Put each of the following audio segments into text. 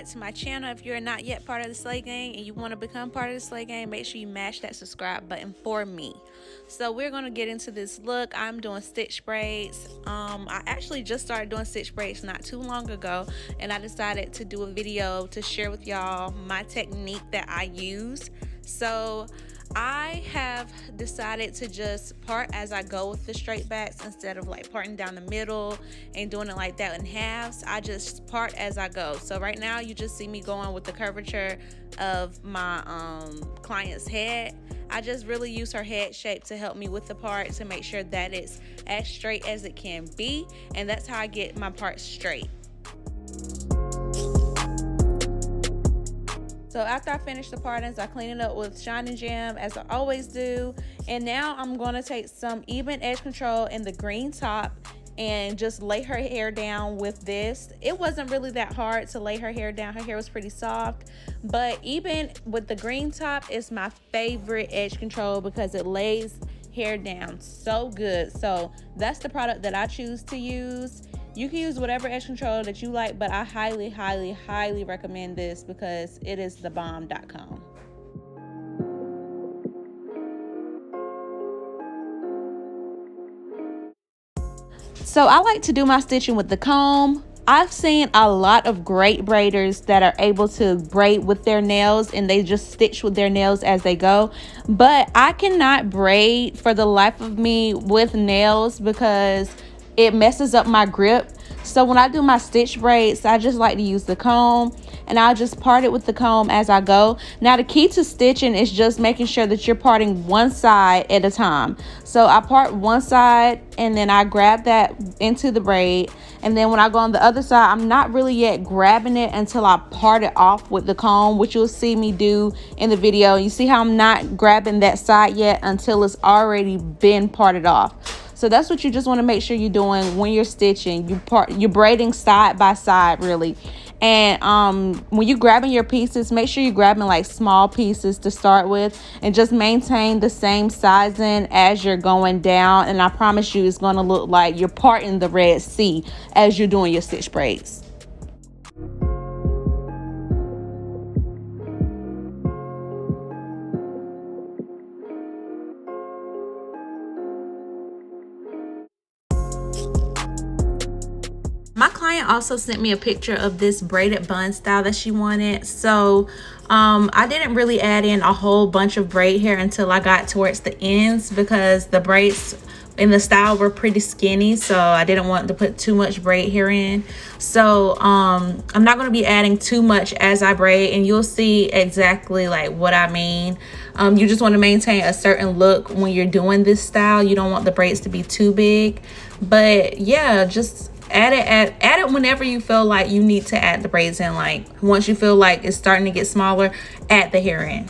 to my channel. If you're not yet part of the Slay Gang and you want to become part of the Slay Gang, make sure you mash that subscribe button for me. So we're going to get into this look. I'm doing stitch braids. I actually just started doing stitch braids not too long ago, and I decided to do a video to share with y'all my technique that I use. So I have decided to just part as I go with the straight backs instead of like parting down the middle and doing it like that in halves. I just part as I go. So right now you just see me going with the curvature of my client's head. I just really use her head shape to help me with the part to make sure that it's as straight as it can be, and that's how I get my part straight. So after I finish the partings, I clean it up with Sheen Jam as I always do. And now I'm going to take some EBIN edge control in the green top and just lay her hair down with this. It wasn't really that hard to lay her hair down. Her hair was pretty soft. But EBIN with the green top is my favorite edge control because it lays hair down so good. So that's the product that I choose to use. You can use whatever edge control that you like, but I highly, highly, highly recommend this because it is thebomb.com. So I like to do my stitching with the comb. I've seen a lot of great braiders that are able to braid with their nails and they just stitch with their nails as they go. But I cannot braid for the life of me with nails because it messes up my grip. So when I do my stitch braids, I just like to use the comb and I'll just part it with the comb as I go. Now the key to stitching is just making sure that you're parting one side at a time. So I part one side and then I grab that into the braid, and then when I go on the other side, I'm not really yet grabbing it until I part it off with the comb, which you'll see me do in the video. You see how I'm not grabbing that side yet until it's already been parted off. So that's what you just want to make sure you're doing when you're stitching. You're braiding side by side really. And when you're grabbing your pieces, make sure you're grabbing like small pieces to start with and just maintain the same sizing as you're going down. And I promise you it's going to look like you're parting the Red Sea as you're doing your stitch braids. My client also sent me a picture of this braided bun style that she wanted. So I didn't really add in a whole bunch of braid hair until I got towards the ends because the braids in the style were pretty skinny, so I didn't want to put too much braid hair in. So I'm not going to be adding too much as I braid, and you'll see exactly like what I mean. You just want to maintain a certain look when you're doing this style. You don't want the braids to be too big, but yeah, just add it whenever you feel like you need to add the braids in. Like once you feel like it's starting to get smaller, add the hair in.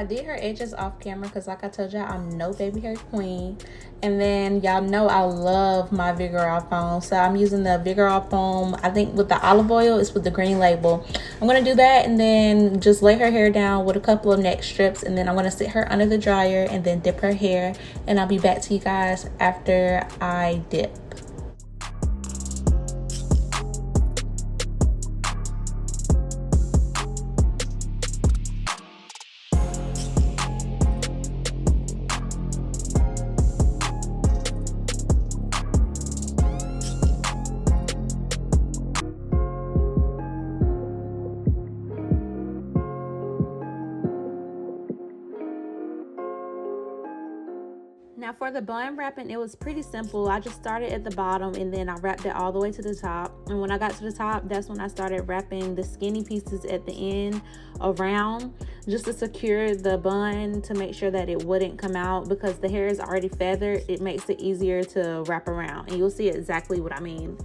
I did her edges off camera because like I told y'all, I'm no baby hair queen. And then y'all know I love my Vigorol foam. So I'm using the Vigorol foam, I think with the olive oil, it's with the green label. I'm going to do that and then just lay her hair down with a couple of neck strips. And then I'm going to sit her under the dryer and then dip her hair. And I'll be back to you guys after I dip. Now for the bun wrapping, it was pretty simple. I just started at the bottom and then I wrapped it all the way to the top. And when I got to the top, that's when I started wrapping the skinny pieces at the end around, just to secure the bun, to make sure that it wouldn't come out, because the hair is already feathered. It makes it easier to wrap around, and you'll see exactly what I mean.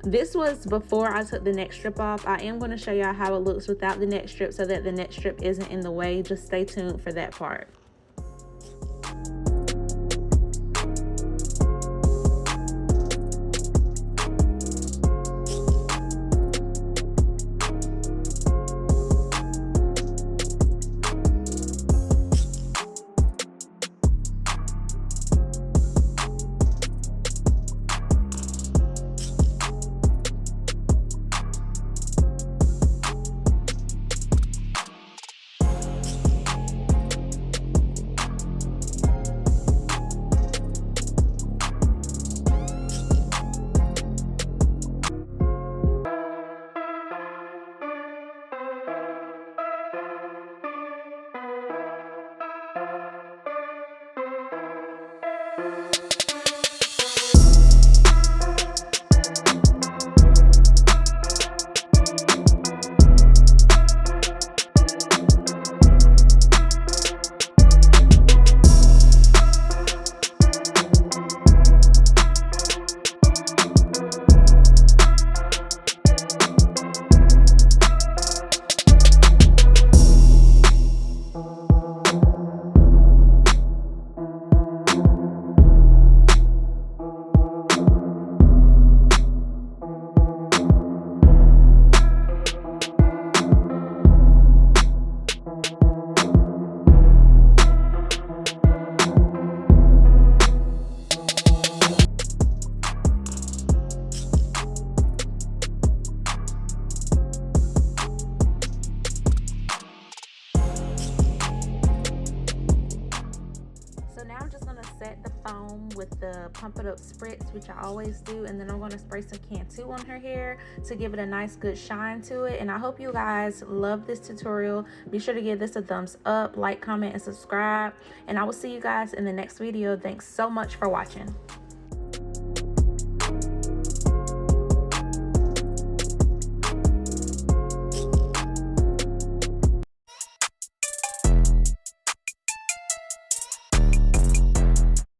This was before I took the neck strip off. I am going to show y'all how it looks without the neck strip so that the neck strip isn't in the way. Just stay tuned for that part. Set the foam with the Pump It Up Spritz, which I always do, and then I'm going to spray some Cantu on her hair to give it a nice good shine to it. And I hope you guys love this tutorial. Be sure to give this a thumbs up, like, comment, and subscribe, and I will see you guys in the next video. Thanks so much for watching.